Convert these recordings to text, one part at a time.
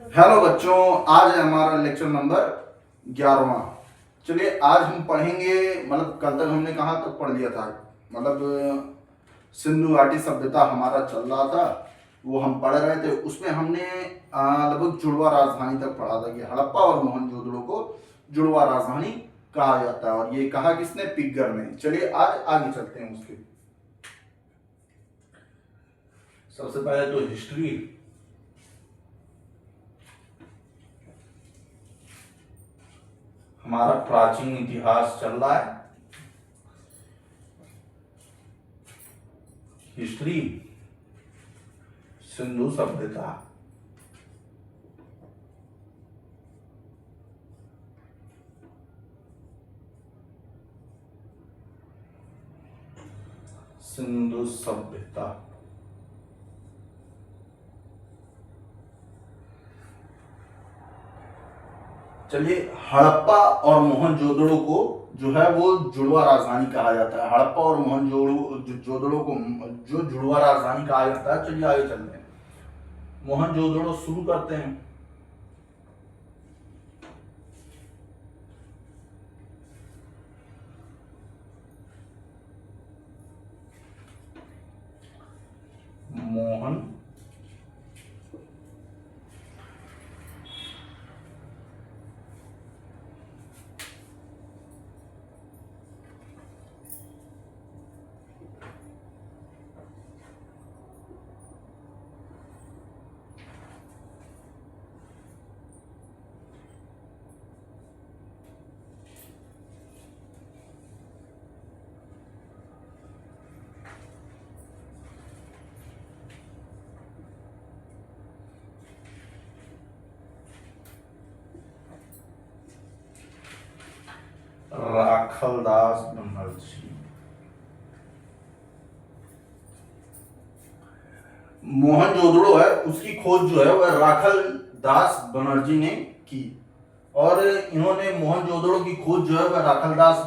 Hello बच्चों, आज है हमारा लेक्चर नंबर 11वां। चलिए आज हम पढ़ेंगे, मतलब कल तक हमने कहाँ तक पढ़ लिया था, मतलब सिंधु घाटी सभ्यता हमारा चल रहा था, वो हम पढ़ रहे थे। उसमें हमने लगभग जुड़वा राजधानी तक पढ़ा था कि हड़प्पा और मोहनजोदड़ो को जुड़वा राजधानी कहा जाता है, और ये कहा किसने? पिग्गर ने। चलिए आज आगे चलते हैं उसके। सबसे पहले तो हिस्ट्री। हमारा प्राचीन इतिहास चल रहा है, हिस्ट्री सिंधु सभ्यता। सिंधु सभ्यता। चलिए, हड़प्पा और मोहनजोदड़ो को जो है वो जुड़वा राजधानी कहा जाता है। हड़प्पा और मोहनजोदड़ो को जो जुड़वा राजधानी कहा जाता है। चलिए आगे चलते हैं, मोहनजोदड़ो शुरू करते हैं। मोहन राखलदास बनर्जी। मोहनजोदड़ो है, उसकी खोज जो है वह राखलदास बनर्जी ने की, और इन्होंने मोहनजोदड़ो की खोज जो है वह राखलदास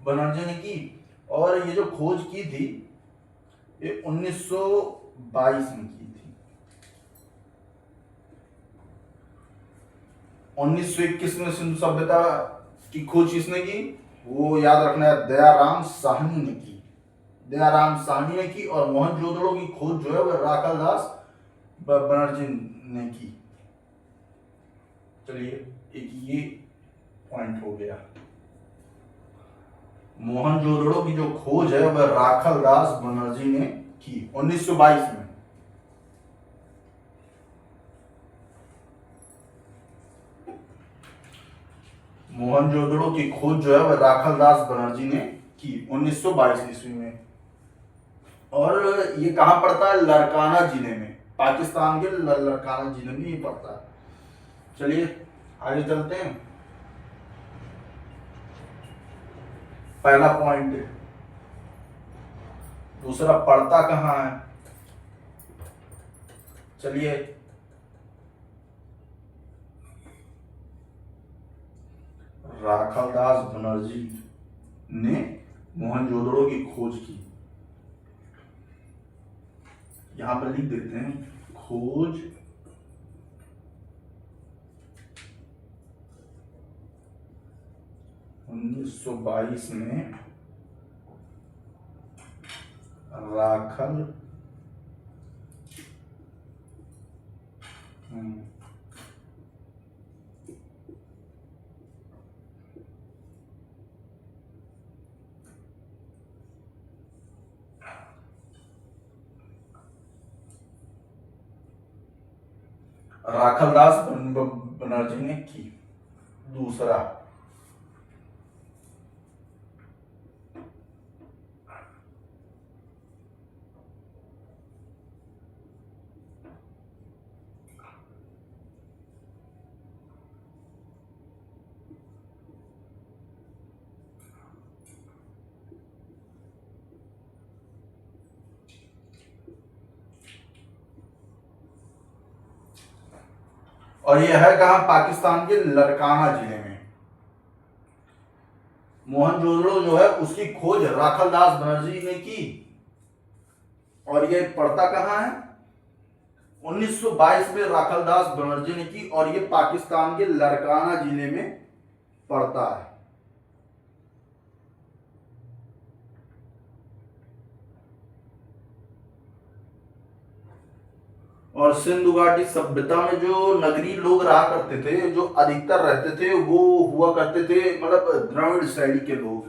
बनर्जी ने की। और ये जो खोज की थी ये 1922 में की थी। 1921 में सिंधु सभ्यता की खोज किसने की? वो याद रखना है, दयाराम साहनी ने की। दयाराम साहनी ने की, और मोहनजोदड़ो की खोज जो है वह राखलदास बनर्जी ने की। चलिए एक ये पॉइंट हो गया। मोहनजोदड़ो की जो खोज है वह राखलदास बनर्जी ने की 1922 में। मोहनजोदड़ो की खोज जो है वह राखलदास बनर्जी ने की 1922 ईस्वी में। और ये कहां पड़ता है? लरकाना जिले में, पाकिस्तान के लरकाना जिले में ये पड़ता है। चलिए आगे चलते हैं। पहला पॉइंट। दूसरा, पड़ता कहां है? चलिए, राखलदास बनर्जी ने मोहनजोदड़ो की खोज की। यहां पर लिख देते हैं, खोज 1922 में राखल राखलदास बनर्जी ने की। दूसरा, और यह है कहां? पाकिस्तान के लरकाना जिले में। मोहनजोदड़ो जो है उसकी खोज राखलदास बनर्जी ने की, और यह पड़ता कहां है? 1922 में राखलदास बनर्जी ने की और ये पाकिस्तान के लरकाना जिले में पड़ता है। और सिंधु घाटी सभ्यता में जो नगरीय लोग रहा करते थे, जो अधिकतर रहते थे, वो हुआ करते थे मतलब द्रविड़ शैली के लोग।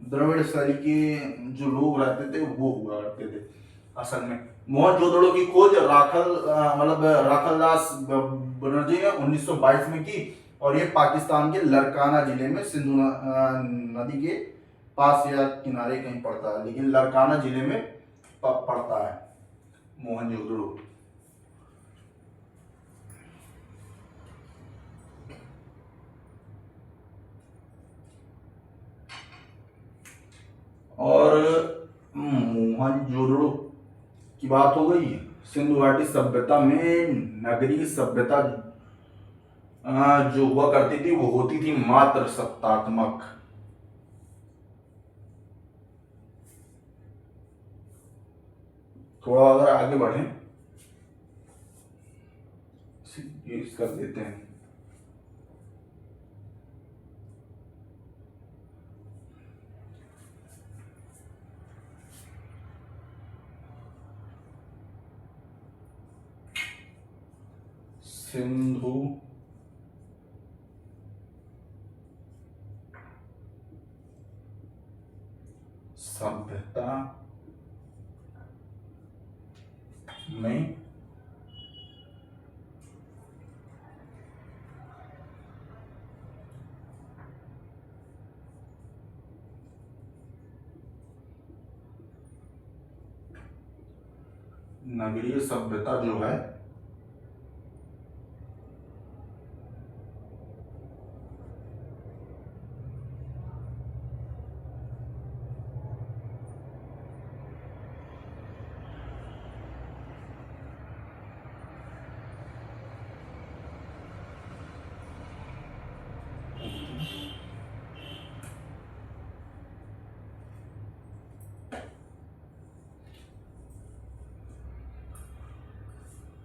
द्रविड़ शैली के जो लोग रहते थे वो हुआ करते थे असल में। मोहनजोदड़ो की खोज राखलदास बनर्जी ने 1922 में की और ये पाकिस्तान के लरकाना जिले में सिंधु नदी के पास या किनारे कहीं पड़ता है, लेकिन लरकाना जिले में पड़ता है मोहनजोदड़ो। और मोहनजोदड़ो की बात हो गई। सिंधु घाटी सभ्यता में नगरीय सभ्यता जो हुआ करती थी वो होती थी मात्र सत्तात्मक। थोड़ा अगर आगे बढ़े कर देते हैं। सिंधु सभ्यता में नगरीय सभ्यता जो है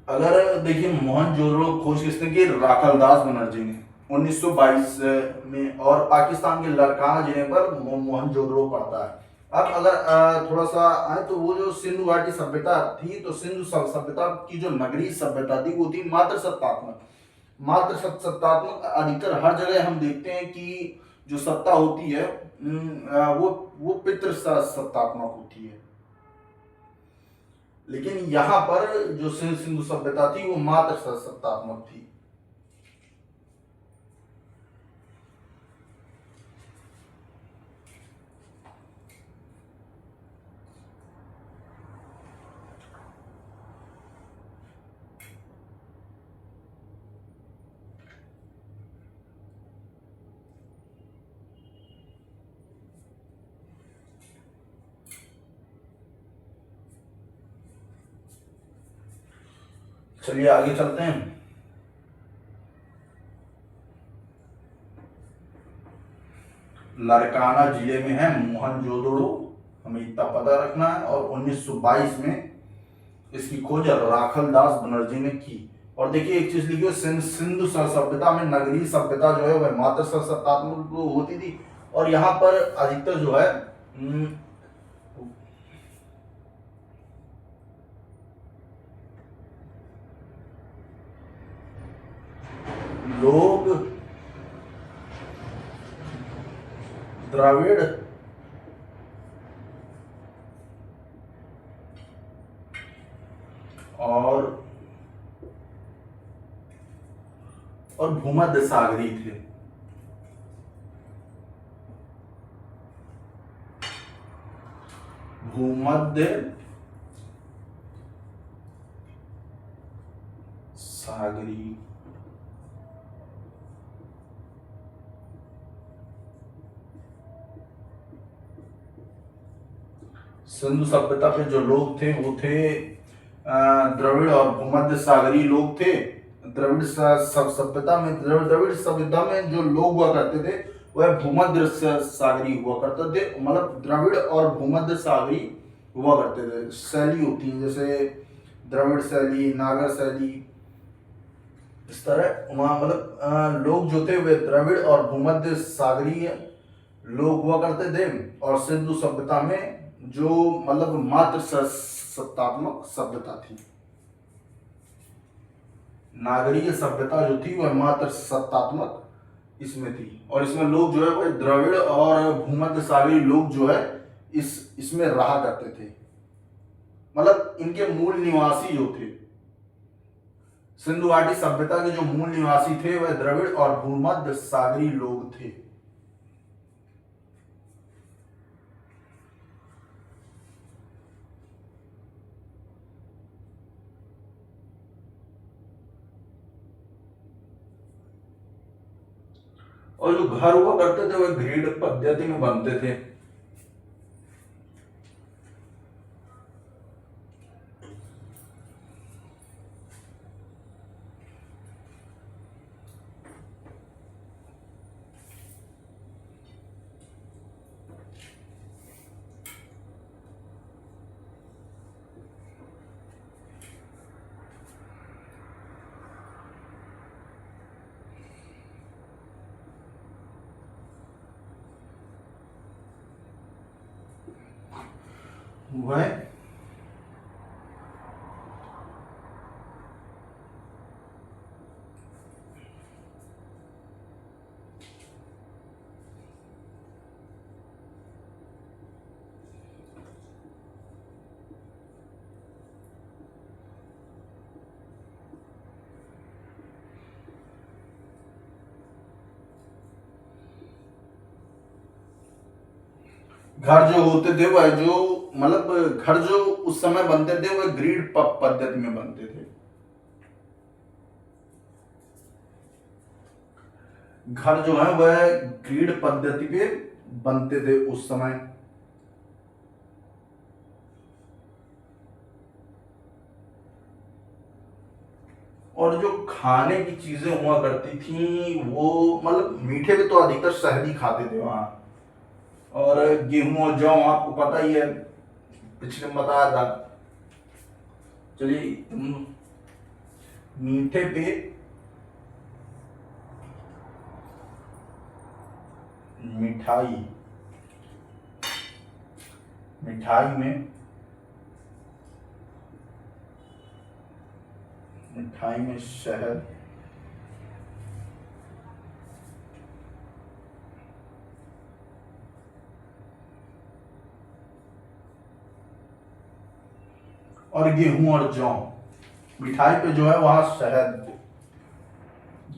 अगर देखिए मोहनजोदड़ो खोज किसने की? राखलदास बनर्जी ने 1922 में, और पाकिस्तान के लरकाना जिले पर मोहनजोदड़ो पड़ता है। अब अगर थोड़ा सा आए तो वो जो सिंधु घाटी सभ्यता थी, तो सिंधु सभ्यता की जो नगरीय सभ्यता थी वो थी मात्र सत्तात्मक। मात्र सत्तात्मक अधिकतर हर जगह हम देखते हैं कि जो सत्ता होती है वो पितृ सत्तात्मक होती है, लेकिन यहां पर जो सिंधु सभ्यता थी वो मात्र सत्तात्मक थी। चलिए आगे चलते हैं। लरकाना जिले में है मोहनजोदड़ो, हमें इतना पता रखना है। और 1922 में इसकी खोज राखलदास बनर्जी ने की। और देखिए एक चीज लिखिए, सिंधु सभ्यता में नगरीय सभ्यता जो है वह मात्र सत्तात्मक होती थी, और यहाँ पर अधिकतर जो है लोग द्रविड़ और भूमध्य सागरी थे। भूमध्य सागरी सिंधु सभ्यता पे जो लोग थे वो थे द्रविड़ और भूमध्य सागरी लोग थे। द्रविड़ सभ्यता में द्रविड़ सभ्यता में जो लोग हुआ करते थे वह भूमध्य सागरी हुआ करते थे। मतलब द्रविड़ और भूमध्य सागरी हुआ करते थे। शैली होती है, जैसे द्रविड़ शैली, नागर शैली, इस तरह वहाँ मतलब लोग जो थे वे द्रविड़ और भूमध्य सागरीय लोग हुआ करते थे। और सिंधु सभ्यता में जो मतलब मात्र सत्तात्मक सभ्यता थी, नागरीय सभ्यता जो थी वह मात्र सत्तात्मक इसमें थी। और इसमें लोग जो है वह द्रविड़ और भूमध्य सागरीय लोग जो है इसमें रहा करते थे। मतलब इनके मूल निवासी जो थे, सिंधु घाटी सभ्यता के जो मूल निवासी थे वह द्रविड़ और भूमध्य सागरीय लोग थे। और जो घर हुआ करते थे वह ग्रिड पद्धति में बनते थे। वह घर जो होते थे वह जो मतलब घर जो उस समय बनते थे वह ग्रिड पद्धति में बनते थे। घर जो है वह ग्रिड पद्धति पे बनते थे उस समय। और जो खाने की चीजें हुआ करती थी वो मतलब मीठे पे तो अधिकतर शहद खाते थे वहां। और गेहूं और जौ आपको पता ही है, पिछले में बताया था। चलिए मीठे पे मिठाई, मिठाई में शहद, और गेहूं और जौ। मिठाई पे जो है वहां शहद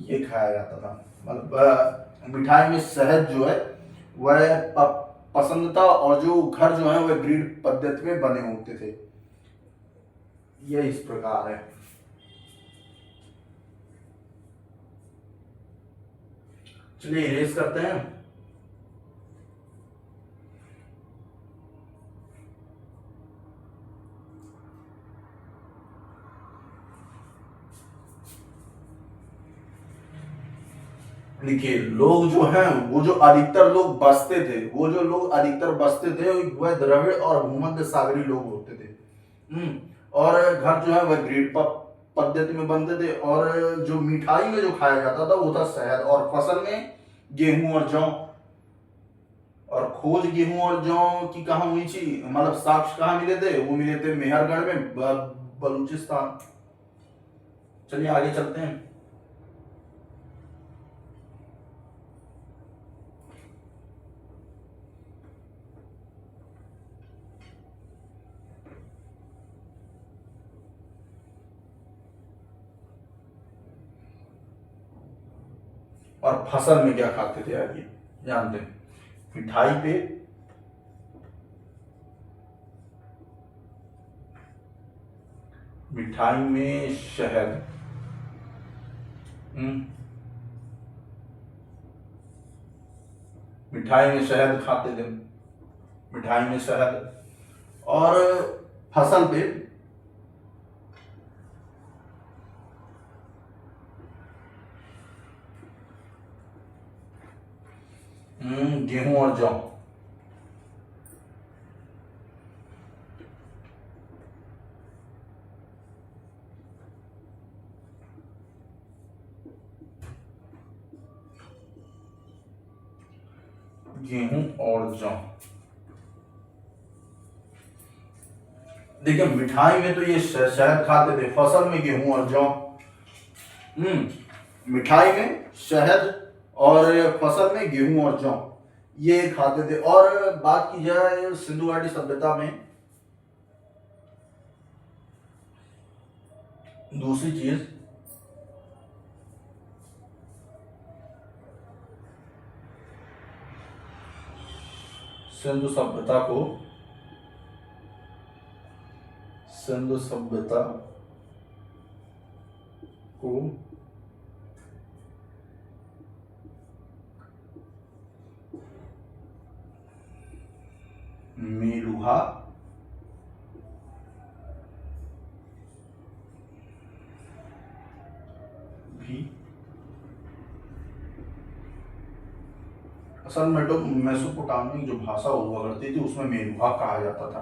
ये खाया जाता था। मतलब मिठाई में शहद जो है वह पसंद था। और जो घर जो है वह ग्रिड पद्धति में बने होते थे। यह इस प्रकार है। चलिए इरेज करते हैं। देखिए लोग जो हैं वो जो अधिकतर लोग बसते थे, वह द्रविड़ और भूमध्य सागरीय लोग होते थे। और घर जो है वह ग्रिड पद्धति में बनते थे। और जो मिठाई में जो खाया जाता था वो था शहद। और फसल में गेहूं और जौ। और खोज गेहूं और जौ की कहाँ हुई थी, मतलब साक्ष्य कहाँ मिले थे, वो मिले थे मेहरगढ़ में, बलूचिस्तान। चलिए आगे चलते हैं। और फसल में क्या खाते थे आगे जानते हैं। मिठाई पे मिठाई में शहद, मिठाई में शहद खाते थे, मिठाई में शहद। और फसल पे गेहूं और जौ। गेहूं और जौ। देखिए मिठाई में तो ये शहद खाते थे, फसल में गेहूं और जौ। मिठाई में शहद और फसल में गेहूं और जौ ये खाते थे। और बात की जाए सिंधु घाटी सभ्यता में, दूसरी चीज सिंधु सभ्यता को मेलुहा भी, असल में तो मेसोपोटामिक जो भाषा हुआ करती थी उसमें मेलुहा कहा जाता था।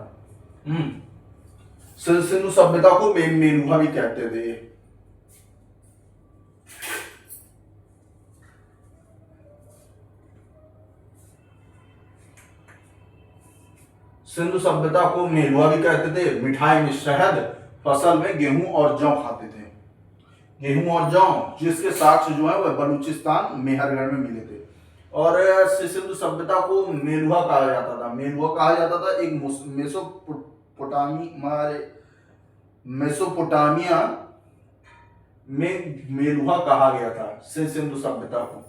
सिंधु सभ्यता को मेलुहा भी कहते थे। सिंधु सभ्यता को मेलुहा भी कहते थे। मिठाई में शहद, फसल में गेहूं और जौ खाते थे। गेहूं और जौ जिसके साक्ष्य जो है वह बलूचिस्तान मेहरगढ़ में मिले थे। और सिंधु सभ्यता को मेलुहा कहा जाता था। मेलुहा कहा जाता था एक मेसोपोटामिया में मेलुहा कहा गया था सिंधु सभ्यता को।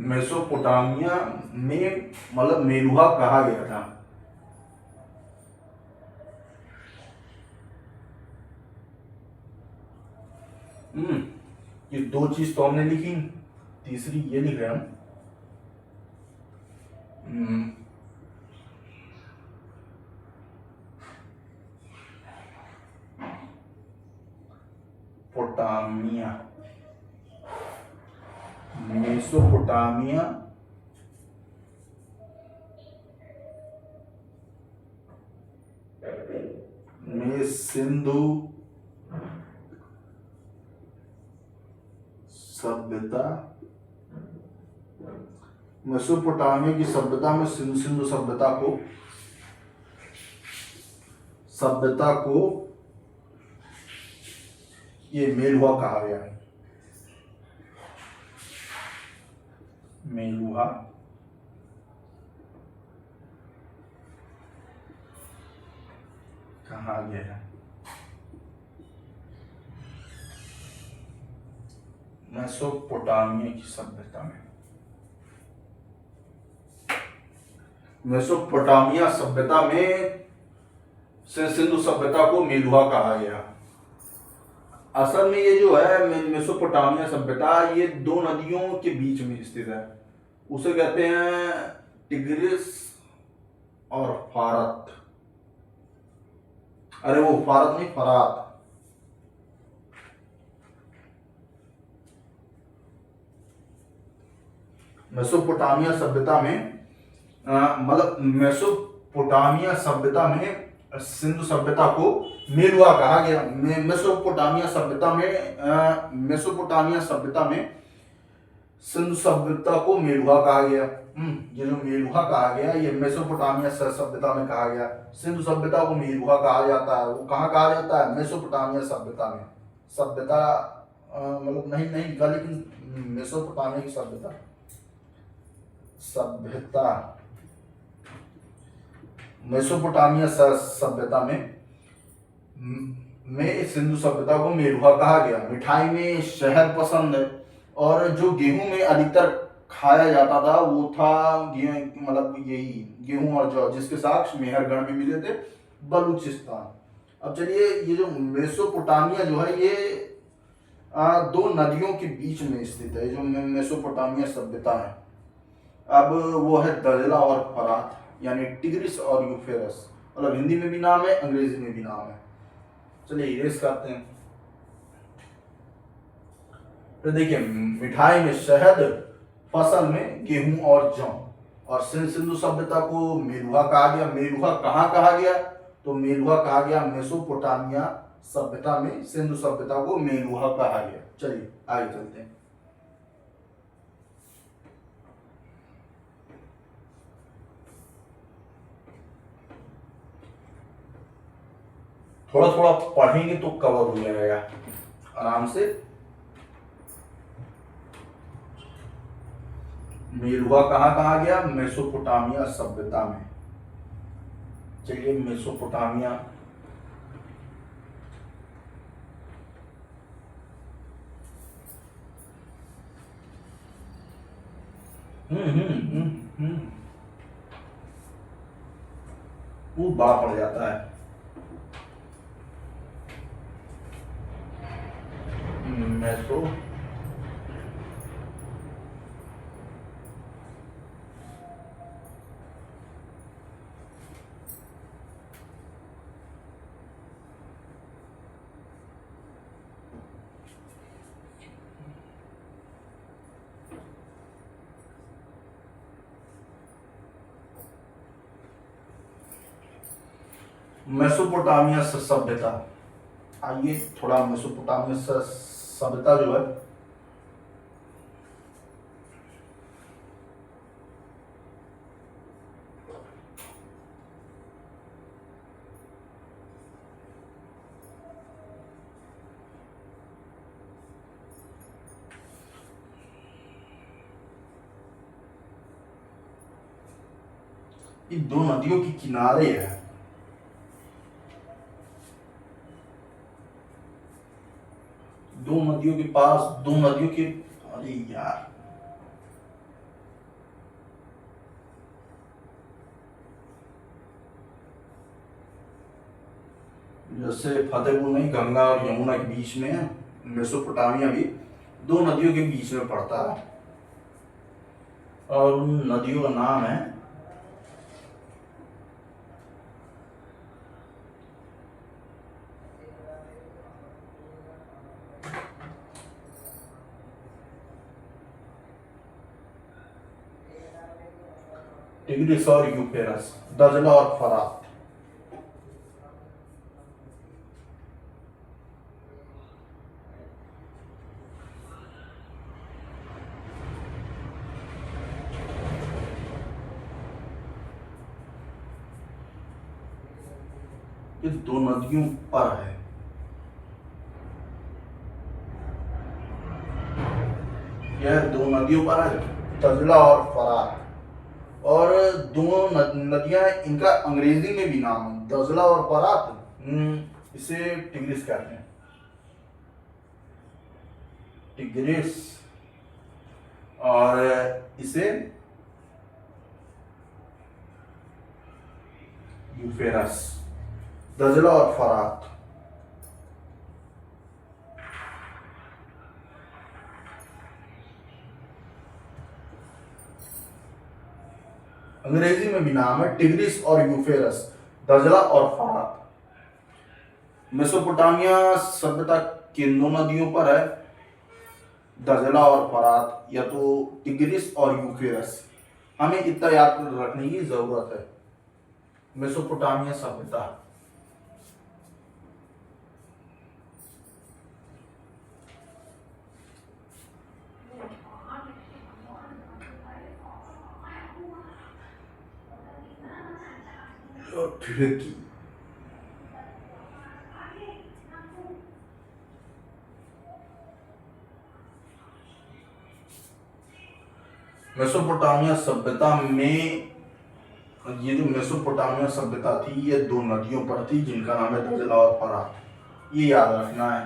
मेसोपोटामिया में मतलब मेलुहा कहा गया था। ये दो चीज तो हमने लिखी, तीसरी ये लिख रहे हैं हम। पोटामिया, मेसोपोटामिया में सिंधु सभ्यता, मेसोपोटामिया की सभ्यता में सिंधु सभ्यता को ये मेलुहा कहा गया है। मेलुहा कहा गया है। मेसोपोटामिया की सभ्यता में, मेसोपोटामिया सभ्यता में सिंधु सभ्यता को मेलुहा कहा गया। असल में ये जो है मेसोपोटामिया सभ्यता ये दो नदियों के बीच में स्थित है। उसे कहते हैं टिग्रिस और फारत। अरे वो फारत नहीं, फरात। मेसोपोटामिया सभ्यता में मतलब मेसोपोटामिया सभ्यता में सिंधु सभ्यता को मेलुहा कहा गया। मेसोपोटामिया सभ्यता में सिंधु सभ्यता को मेलुहा कहा गया। ये जो मेलुहा कहा गया ये मेसोपोटामिया सभ्यता में कहा गया। सिंधु सभ्यता को मेलुहा कहा जाता है। वो कहाँ कहा जाता है? मेसोपोटामिया सभ्यता में। सभ्यता मतलब नहीं लिखा, लेकिन मेसोपोटामिया की सभ्यता मेसोपोटामिया सभ्यता में सिंधु सभ्यता को मेलुहा कहा गया। मिठाई में शहद पसंद है। और जो गेहूं में अधिकतर खाया जाता था वो था मतलब यही गेहूं और जौ, जिसके साक्ष्य मेहरगढ़ में मिले थे, बलूचिस्तान। अब चलिए, ये जो मेसोपोटामिया जो है ये दो नदियों के बीच में स्थित है। जो मेसोपोटामिया सभ्यता है अब वो है दजला और फरात, यानी टिग्रिस और यूफ्रेटिस। मतलब हिंदी में भी नाम है, अंग्रेजी में भी नाम है। चलिए इरेज करते हैं। तो देखिए, मिठाई में शहद, फसल में गेहूं और जौ। और सिंधु सभ्यता को मेलुहा कहा गया। मेलुहा कहाँ कहा गया? तो मेलुहा कहा गया मेसोपोटामिया सभ्यता में सिंधु सभ्यता को मेरुहा कहा गया। चलिए आगे चलते हैं। थोड़ा थोड़ा पढ़ेंगे तो कवर हो जाएगा आराम से। मेरुहा कहाँ कहा गया? मेसोपोटामिया सभ्यता में। चलिए मेसोपोटामिया, वो बड़ा पड़ जाता है। मेसो मेसोपोटामिया सभ्यता। आइए थोड़ा मेसोपोटामिया सभ्यता जो है ये दो नदियों के किनारे है। दो नदियों के पास, दो नदियों के, अरे यार जैसे फतेहपुर नहीं, गंगा और यमुना के बीच में है। मेसोपोटामिया भी दो नदियों के बीच में पड़ता है और उन नदियों का नाम है टिग्रिस और यूफ्रेटस, दजला और फरात। ये दो नदियों पर है। यह दो नदियों पर है, दजला और फरात। और दोनों नदियां, इनका अंग्रेजी में भी नाम है, दजला और फरात। इसे टिग्रिस कहते हैं, टिग्रिस। और इसे यूफ्रेटस, दजला और फरात। अंग्रेजी में भी नाम है टिग्रिस और यूफ्रेटस, दजला और फरात। मेसोपोटामिया सभ्यता किन दो नदियों पर है? दजला और फरात, या तो टिग्रिस और यूफ्रेटस। हमें इतना याद रखने की जरूरत है। मेसोपोटामिया सभ्यता, टर्की। मेसोपोटामिया सभ्यता में, ये जो मेसोपोटामिया सभ्यता थी ये दो नदियों पर थी जिनका नाम है दजला और फरात। ये याद रखना है।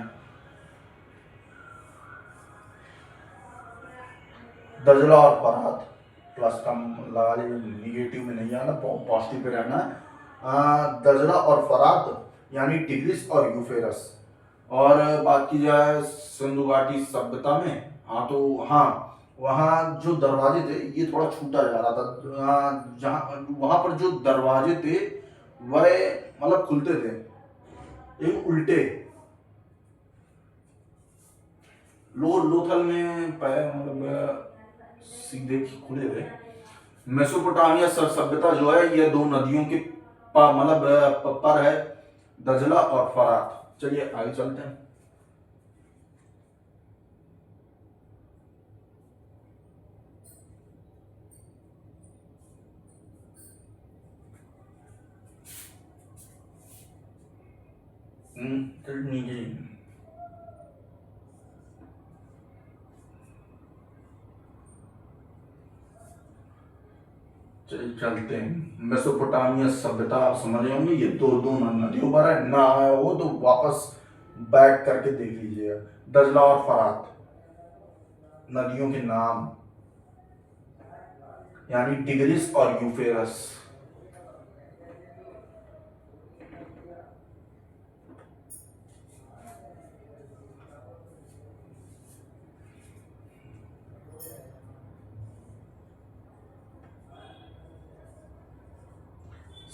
दजला और फरात, प्लस कम लगा लीजिए, निगेटिव में नहीं आना, पॉजिटिव पे रहना है। दजला और फरात यानी टिग्रिस और यूफ्रेटस। और बात की जाए सिंधु घाटी सभ्यता में, हाँ तो हाँ, वहाँ जो दरवाजे थे ये थोड़ा छूटा जा रहा था। जहाँ वहाँ पर जो दरवाजे थे वह मतलब खुलते थे, एक उल्टे। लोथल में पैर मतलब सीधे खुले थे। मेसोपोटामिया सभ्यता जो है ये दो नदियों के मतलब पर है, दजला और फरात। चलिए आगे चलते हैं। नीचे चलिए चलते हैं। मेसोपोटामिया सभ्यता आप समझ रहे होंगे, ये दो नदियों पर है ना, वो तो वापस बैक करके देख लीजिएगा। दजला और फरात नदियों के नाम, यानी टिग्रिस और यूफ्रेटस।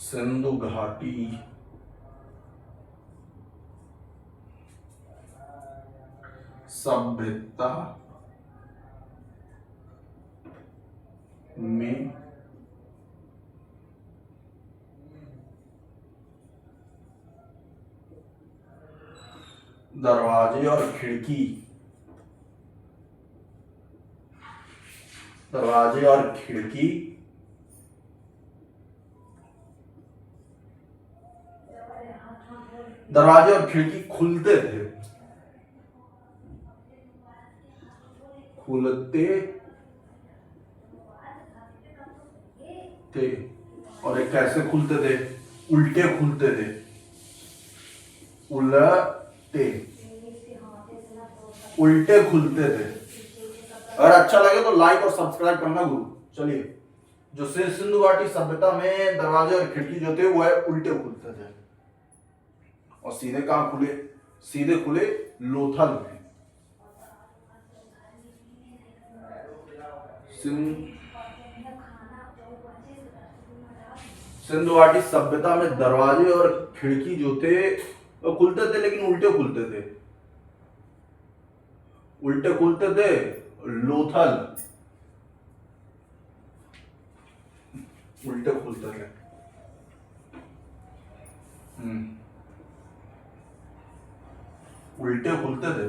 सिंधु घाटी सभ्यता में दरवाजे और खिड़की, दरवाजे और खिड़की दरवाजे और खिड़की खुलते थे, और ये कैसे खुलते थे? उल्टे खुलते थे, उल्टे खुलते थे। अगर अच्छा लगे तो लाइक और सब्सक्राइब करना गुरु। चलिए, जो सिंधु घाटी सभ्यता में दरवाजे और खिड़की जो थे वो है उल्टे खुलते थे, और सीधे कहां खुले? सीधे खुले लोथल में। सिंधु घाटी सभ्यता में दरवाजे और खिड़की जो थे वो खुलते थे, लेकिन उल्टे खुलते थे, उल्टे खुलते थे। लोथल उल्टे खुलते थे। उल्टे खुलते थे।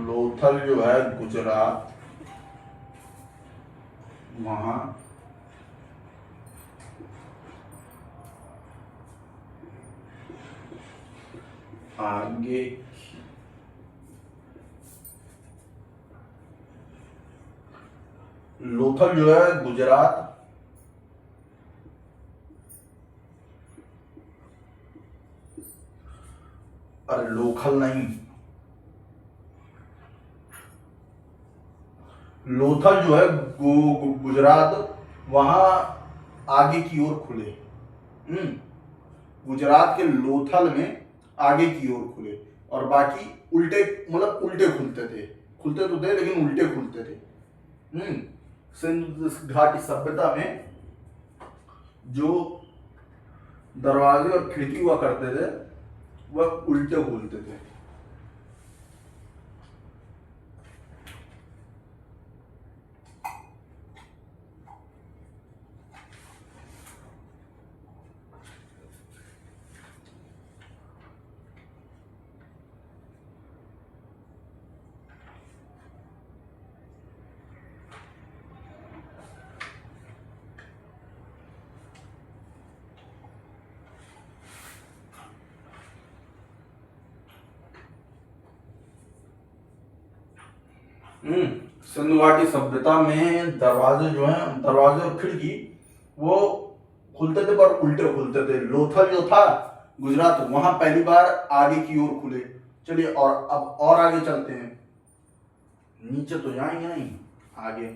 लोथल जो है गुजरात, वहां आगे लोथल जो है गुजरात, अरे लोथल नहीं, लोथल जो है गुजरात, वहां आगे की ओर खुले। गुजरात के लोथल में आगे की ओर खुले, और बाकी उल्टे, मतलब उल्टे खुलते थे, खुलते तो थे लेकिन उल्टे खुलते थे। सिंधु घाटी सभ्यता में जो दरवाजे और खिड़की हुआ करते थे वह उल्टे खुलते थे। सिंधु घाटी सभ्यता में दरवाजे जो हैं, दरवाजे और खिड़की वो खुलते थे पर उल्टे खुलते थे। लोथल जो था गुजरात, वहां पहली बार आगे की ओर खुले। चलिए, और अब और आगे चलते हैं। नीचे तो जाएंगे नहीं, आगे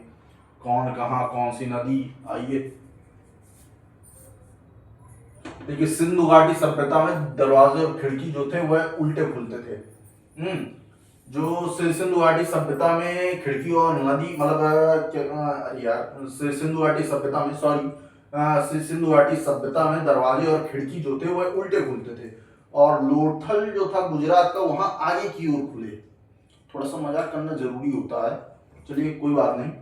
कौन कहां कौन सी नदी, आइए देखिए। सिंधु घाटी सभ्यता में दरवाजे और खिड़की जो थे वह उल्टे खुलते थे। जो सिंधु घाटी सभ्यता में खिड़की और नदी मतलब अरे यार सिंधु घाटी सभ्यता में सॉरी सिंधु घाटी सभ्यता में दरवाजे और खिड़की जो थे वह उल्टे खुलते थे, और लोथल जो था गुजरात का वहां आगे की ओर खुले। थोड़ा सा मजाक करना जरूरी होता है, चलिए कोई बात नहीं।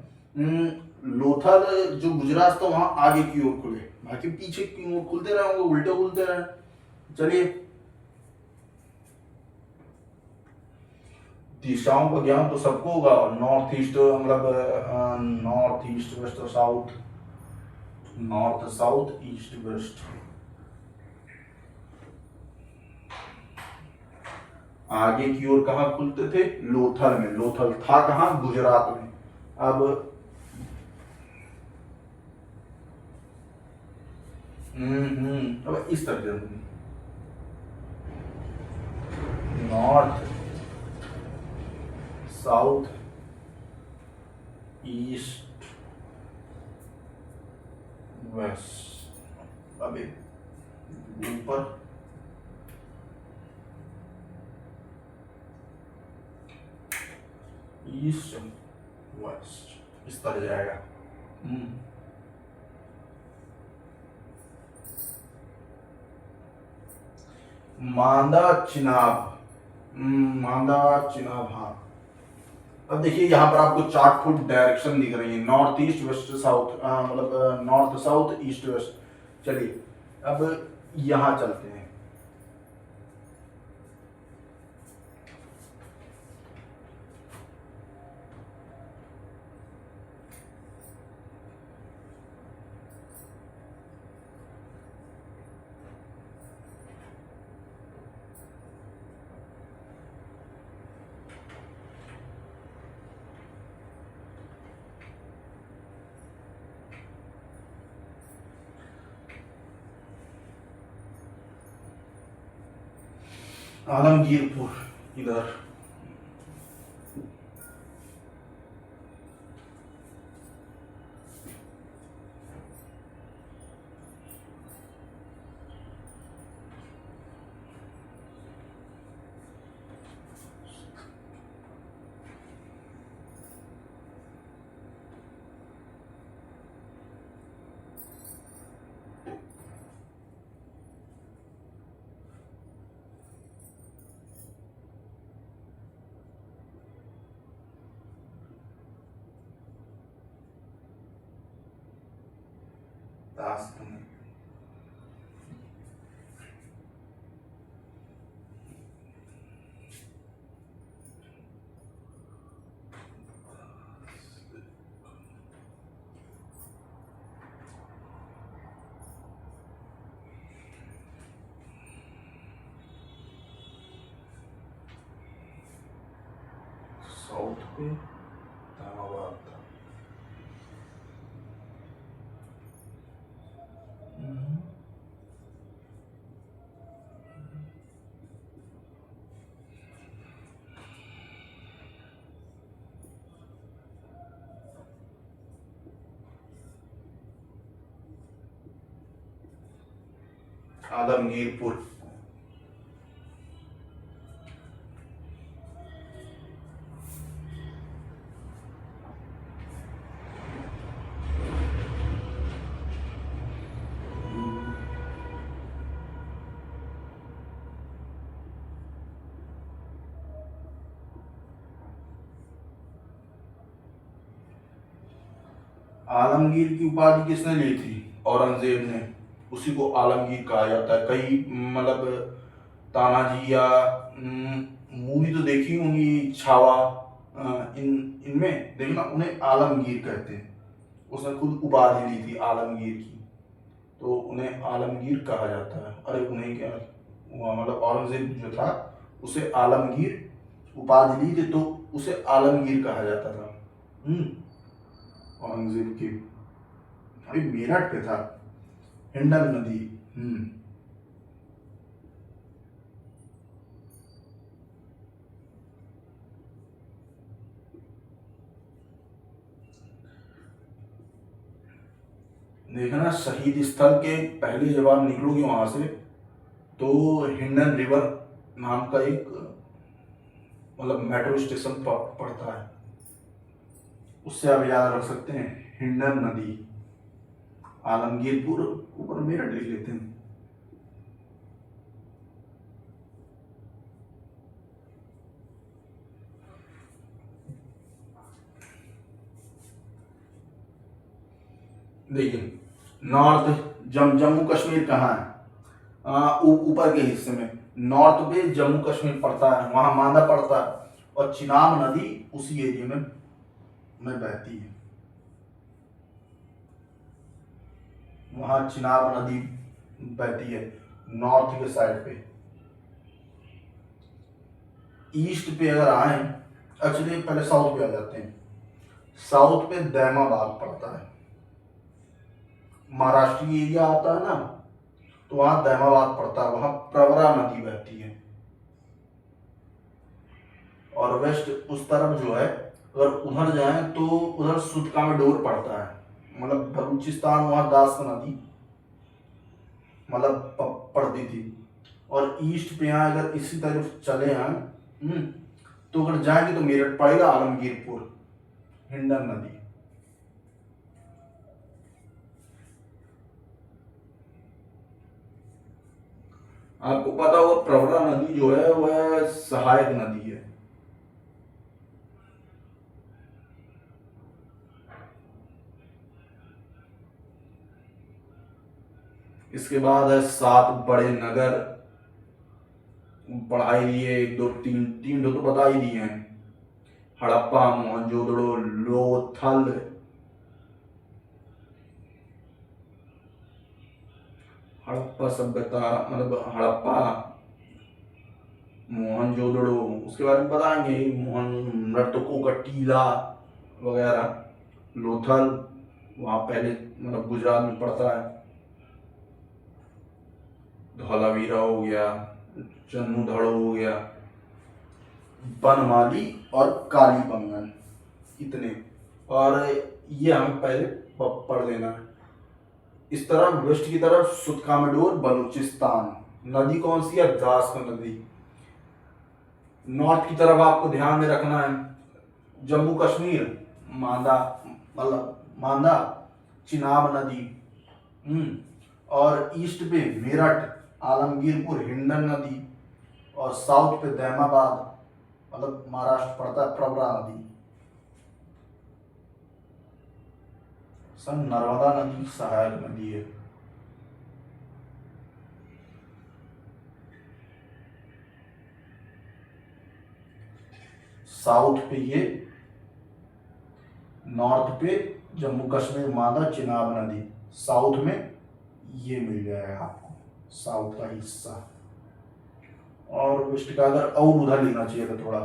लोथल जो गुजरात था वहां आगे की ओर खुले, बाकी पीछे की ओर खुलते रहे होंगे, उल्टे खुलते रहे। चलिए, दिशाओं का ज्ञान तो सबको होगा, नॉर्थ ईस्ट मतलब north east west south, north south east west. आगे की ओर कहाँ खुलते थे? लोथल में। लोथल था कहाँ? गुजरात में। अब अब इस तरह से नॉर्थ साउथ ईस्ट वेस्ट। अब ऊपर ईस्ट वेस्ट, इस तरह जाएगा। मांदा चिनाब, मांदा चिनाब, हाँ। अब देखिए यहाँ पर आपको 4 फुट डायरेक्शन दिख रही है, नॉर्थ ईस्ट वेस्ट साउथ, मतलब नॉर्थ साउथ ईस्ट वेस्ट। चलिए अब यहाँ चलते हैं। आलमगीरपुर इधर, तास्क में साउथ पे इस्लामाबाद था। आलमगीरपुर, आलमगीर की उपाधि किसने ली थी? औरंगजेब ने। उसी को आलमगीर कहा जाता है। कई मतलब तानाजी या मूवी तो देखी होंगी, छावा, इनमें देखना उन्हें आलमगीर कहते हैं। उसने खुद उपाधि ली थी आलमगीर की, तो उन्हें आलमगीर कहा जाता है। अरे उन्हें क्या, मतलब औरंगजेब जो था उसे आलमगीर उपाधि ली थी, तो उसे आलमगीर कहा जाता था। औरंगजेब की अभी मेरठ पे था, हिंडन नदी। देखना शहीद स्थल के पहले जब आप निकलोगे वहां से, तो हिंडन रिवर नाम का एक मतलब मेट्रो स्टेशन पड़ता है। उससे आप याद रख सकते हैं हिंडन नदी, आलमगीरपुर, ऊपर मेरठ लिख लेते हैं। देखिए नॉर्थ, जम्मू कश्मीर कहाँ है? ऊपर के हिस्से में नॉर्थ पे जम्मू कश्मीर पड़ता है, वहां मांदा पड़ता है, और चिनाब नदी उसी एरिया में बहती है। वहां चिनाब नदी बहती है नॉर्थ के साइड पे। ईस्ट पे अगर आए, एक्चुअली पहले साउथ पे आ जाते हैं। साउथ पे दैमाबाद पड़ता है, महाराष्ट्रीय एरिया आता है ना, तो वहां दैमाबाद पड़ता है, वहां प्रवरा नदी बहती है। और वेस्ट उस तरफ जो है, अगर उधर जाए तो उधर सुतकामेडोर पड़ता है, मतलब बलूचिस्तान, वहां दास नदी मतलब पड़ती थी। और ईस्ट पे आए, अगर इसी तरफ चले आए, तो अगर जाएंगे तो मेरठ पड़ेगा, आलमगीरपुर, हिंडन नदी। आपको पता होगा प्रवरा नदी जो है वह सहायक नदी है। इसके बाद है 7 बड़े नगर, पढ़ाई लिए, एक दो तीन तीन तो बता ही दिए हैं, हड़प्पा, मोहनजोदड़ो, लोथल, हड़प्पा सभ्यता, मतलब हड़प्पा, मोहनजोदड़ो, उसके बारे में बताएंगे, मोहन मृतकों का टीला वगैरह, लोथल वहाँ पहले मतलब गुजरात में पड़ता है, धौलावीरा हो गया, चन्नूधड़ हो गया, बनमाली और कालीबंगन, इतने। और ये हमें पहले पढ़ लेना है। इस तरफ वेस्ट की तरफ सुतकामेडोर, बलूचिस्तान, नदी कौन सी है? द्रास नदी। नॉर्थ की तरफ आपको ध्यान में रखना है जम्मू कश्मीर, मांदा, मतलब मांदा, चिनाब नदी, और ईस्ट पे मेरठ, आलमगीरपुर, हिंडन नदी, और साउथ पे दैमाबाद, मतलब महाराष्ट्र पड़ता है, प्रवरा नदी। नर्मदा नदी सहायक नदी है। साउथ पे ये, नॉर्थ पे जम्मू कश्मीर, मांदा, चिनाब नदी, साउथ में ये मिल जाएगा आपको, साउथ का हिस्सा। और वेस्ट का अगर और उधर लेना चाहिए था थोड़ा,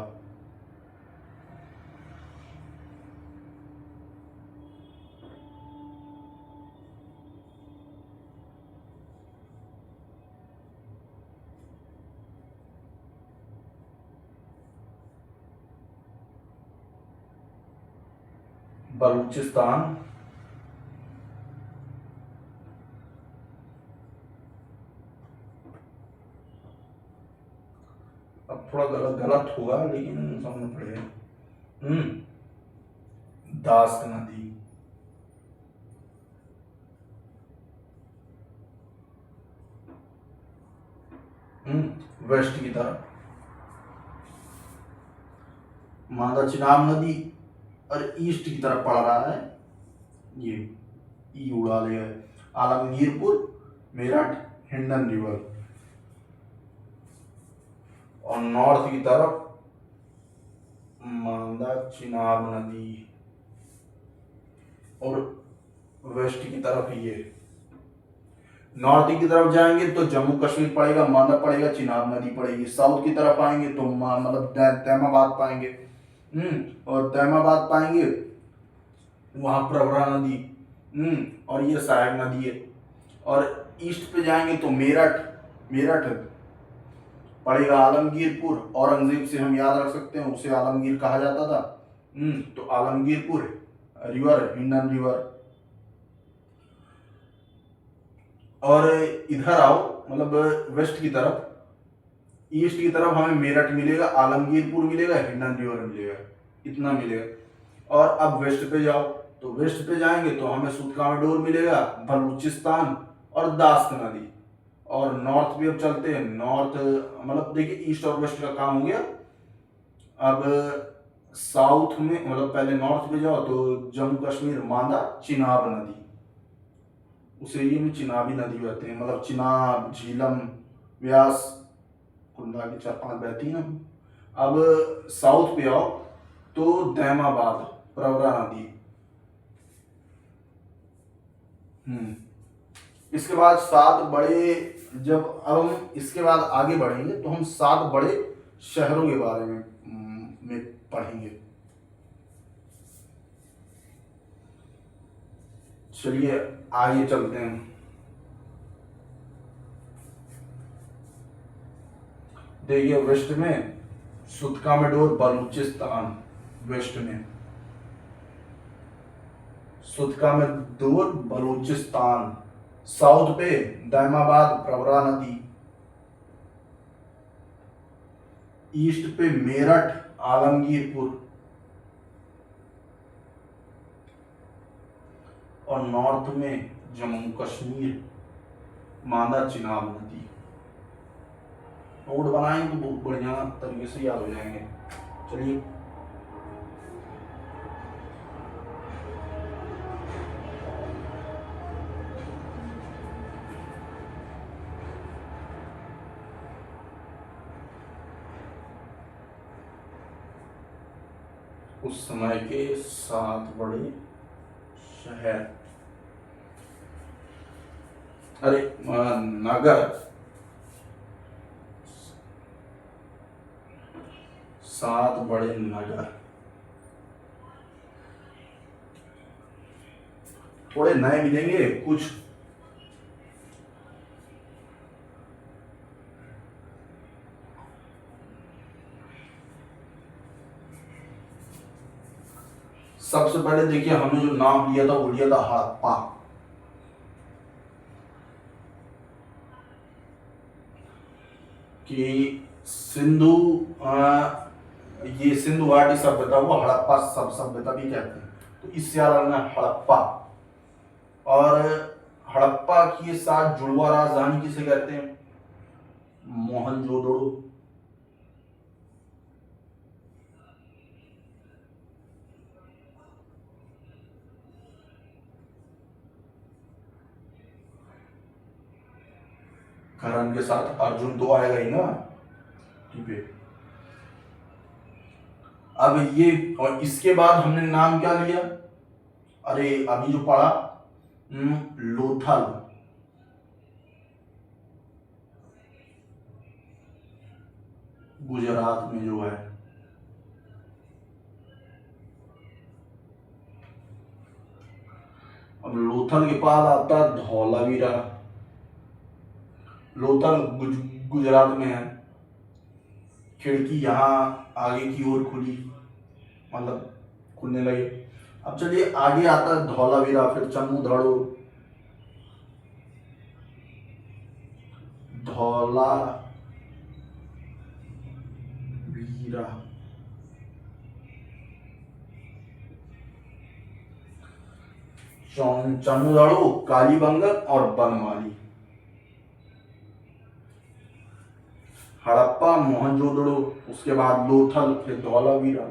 बलूचिस्तान, अब थोड़ा गलत गलत होगा लेकिन समझ पड़ेगा, दास नदी, वेस्ट की तरफ मांदा, चिनाब नदी, और ईस्ट की तरफ पड़ रहा है ये, ई उड़ा लिया है, आलमगीरपुर, मेरठ, हिंडन रिवर। और नॉर्थ की तरफ मांदा, चिनाब नदी, और वेस्ट की तरफ ये। नॉर्थ की तरफ जाएंगे तो जम्मू कश्मीर पड़ेगा, मांदा पड़ेगा, चिनाब नदी पड़ेगी। साउथ की तरफ आएंगे तो मतलब तैमाबाद पाएंगे, और तैमाबाद पाएंगे, वहां प्रवरा नदी, और ये सहायक नदी है। और ईस्ट पे जाएंगे तो मेरठ, मेरठ पड़ेगा, आलमगीरपुर, औरंगजेब से हम याद रख सकते हैं, उसे आलमगीर कहा जाता था, तो आलमगीरपुर रिवर, हिंडन रिवर। और इधर आओ, मतलब वेस्ट की तरफ, ईस्ट की तरफ हमें मेरठ मिलेगा, आलमगीरपुर मिलेगा, हिंडन मिलेगा, इतना मिलेगा। और अब वेस्ट पे जाओ, तो वेस्ट पे जाएंगे तो हमें सुतकामेडोर मिलेगा, बलूचिस्तान और दास्त नदी। और नॉर्थ भी अब चलते हैं, नॉर्थ मतलब देखिए ईस्ट और वेस्ट का काम हो गया। अब साउथ में मतलब पहले नॉर्थ पे जाओ तो जम्मू कश्मीर, मांदा, चिनाब नदी, उस एरिया में चिनाबी नदी बहते हैं, मतलब चिनाब, झीलम, व्यास, कुंदा की 4-5 बहती हैं। अब साउथ पे आओ तो दैमाबाद, प्रवरा नदी। इसके बाद 7 बड़े, जब अब हम इसके बाद आगे बढ़ेंगे तो हम 7 बड़े शहरों के बारे में पढ़ेंगे। चलिए आगे चलते हैं। देखिए वेस्ट में सुतकामेडोर, बलूचिस्तान, वेस्ट में सुतकामेडोर, बलूचिस्तान। साउथ पे दैमाबाद, प्रवरा नदी। ईस्ट पे मेरठ, आलमगीरपुर। और नॉर्थ में जम्मू कश्मीर, मांदा, चिनाब नदी। नोट बनाएंगे तो बहुत बढ़िया तरीके से याद हो जाएंगे। चलिए उस समय के 7 बड़े शहर, अरे नगर, 7 बड़े नगर। थोड़े नए मिलेंगे कुछ। सबसे पहले देखिए हमने जो नाम लिया था वो लिया था हड़प्पा। कि सिंधु, ये सिंधु घाटी सभ्यता को हड़प्पा सभ्यता भी कहते हैं, तो इससे आ रहा है हड़प्पा। और हड़प्पा के साथ जुड़वा राजधानी किसे कहते हैं? मोहनजोदड़ो। करण के साथ अर्जुन तो आएगा ही ना, ठीक है। अब ये और इसके बाद हमने नाम क्या लिया? अरे अभी जो पढ़ा लोथल, गुजरात में जो है। अब लोथल के पास आता है धौलावीरा। लोथल गुजरात में है। खिड़की यहाँ आगे की ओर खुली, मतलब खुलने लगे। अब चलिए आगे आता है धौलावीरा, फिर चन्नू धड़ो, धौला वीरा, चन्नू धड़ो, कालीबंगन और बनमाली। हड़प्पा, मोहनजोदड़ो, उसके बाद लोथल, फिर धौलावीरा।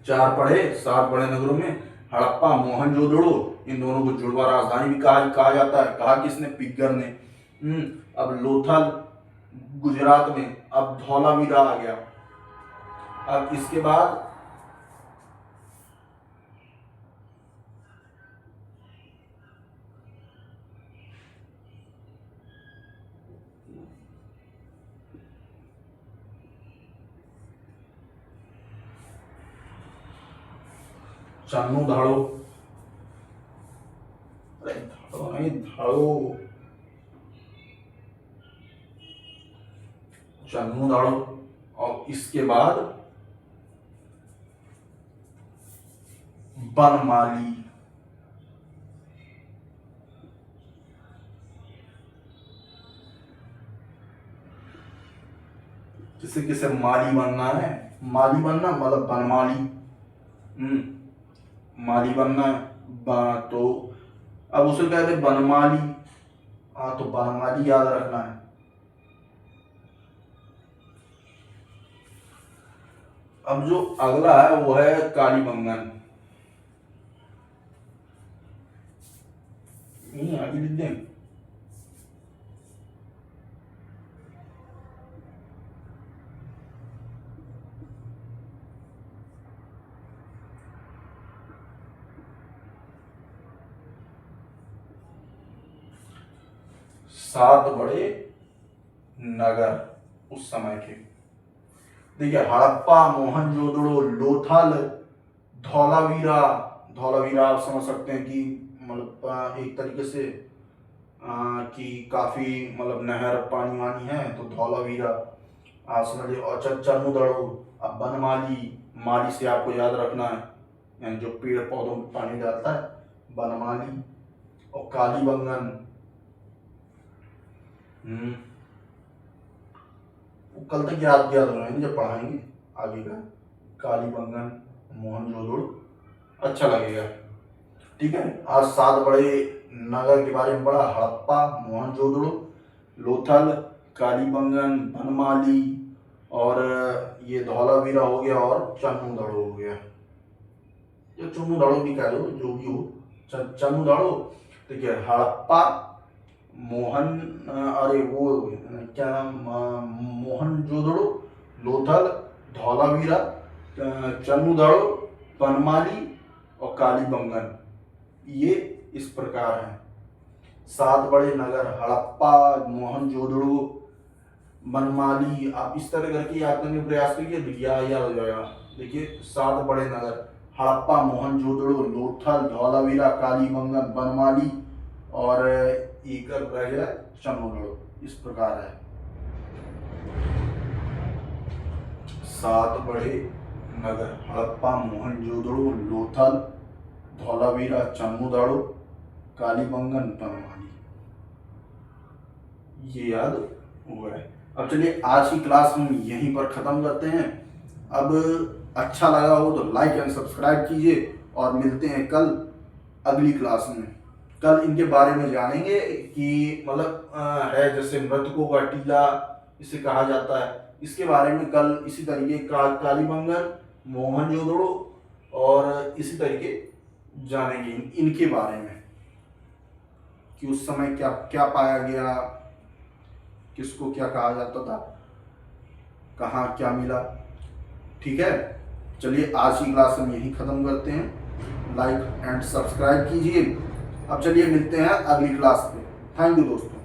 चार पढ़े, 7 बड़े नगरों में हड़प्पा, मोहनजोदड़ो, इन दोनों को जुड़वा राजधानी भी कहा जाता है। कहा किसने? पिग्गर ने। अब लोथल गुजरात में, अब धौलावीरा आ गया। अब इसके बाद चन्नू धड़ो, अरे धड़ो नहीं, धड़ो, चन्नू धड़ो। और इसके बाद बनमाली, किसे किसे माली बनना है, माली बनना मतलब बनमाली, माली बनना है तो अब उसे कहते बनमाली। हाँ, तो बनमाली याद रखना है। अब जो अगला है वो है कालीबंगन। आगे लिख दें। सात बड़े नगर उस समय के, देखिए हड़प्पा, मोहनजोदड़ो, लोथल, धौलावीरा। धौलावीरा आप समझ सकते हैं कि मतलब एक तरीके से कि काफी मतलब नहर पानी वानी है तो धौलावीरा आप समझिए। और चन्मुदड़ो, अब बनमाली, माली से आपको याद रखना है यानी जो पेड़ पौधों में पानी डालता है, बनमाली। और कालीबंगन, कल तक याद होना है जब पढ़ाएंगे आगे का। कालीबंगन, मोहनजोदड़ो अच्छा लगेगा। ठीक है, आज सात बड़े नगर के बारे में पढ़ा, हड़प्पा, मोहनजोदड़ो, लोथल, कालीबंगन, बनमाली और ये धौलावीरा हो गया और चन्मुदड़ो हो गया, या चन्मुदड़ो भी कह दो, जो भी हो। चन्मुदड़ो, ठीक है, हड़प्पा, मोहन अरे वो क्या नाम, मोहनजोदड़ो, लोथल, धौलावीरा, चन्मुदड़ो, बनमाली और कालीबंगन, ये इस प्रकार हैं। सात बड़े नगर हड़प्पा, मोहनजोदड़ो, बनमाली, आप इस तरह करके याद करने का प्रयास करिए, याद हो जाएगा। देखिए सात बड़े नगर हड़प्पा, मोहनजोदड़ो, लोथल, धौलावीरा, कालीबंगन, बनमाली और एक रह गया चन्मुदड़ो, इस प्रकार है। सात बड़े नगर हड़प्पा, मोहनजोदड़ो, लोथल, धौलावीरा, चन्मुदड़ो, कालीबंगन, बनमाली, ये याद हुआ है। अब चलिए आज की क्लास हम यहीं पर खत्म करते हैं। अब अच्छा लगा हो तो लाइक एंड सब्सक्राइब कीजिए और मिलते हैं कल अगली क्लास में। कल इनके बारे में जानेंगे कि मतलब है जैसे मृतकों का टीला इसे कहा जाता है, इसके बारे में कल इसी तरीके कालीबंगन, मोहनजोदड़ो और इसी तरीके जानेंगे इनके बारे में कि उस समय क्या क्या पाया गया, किसको क्या कहा जाता था, कहाँ क्या मिला। ठीक है, चलिए आज की क्लास हम यही खत्म करते हैं। लाइक एंड सब्सक्राइब कीजिए। अब चलिए मिलते हैं अगली क्लास में। थैंक यू दोस्तों।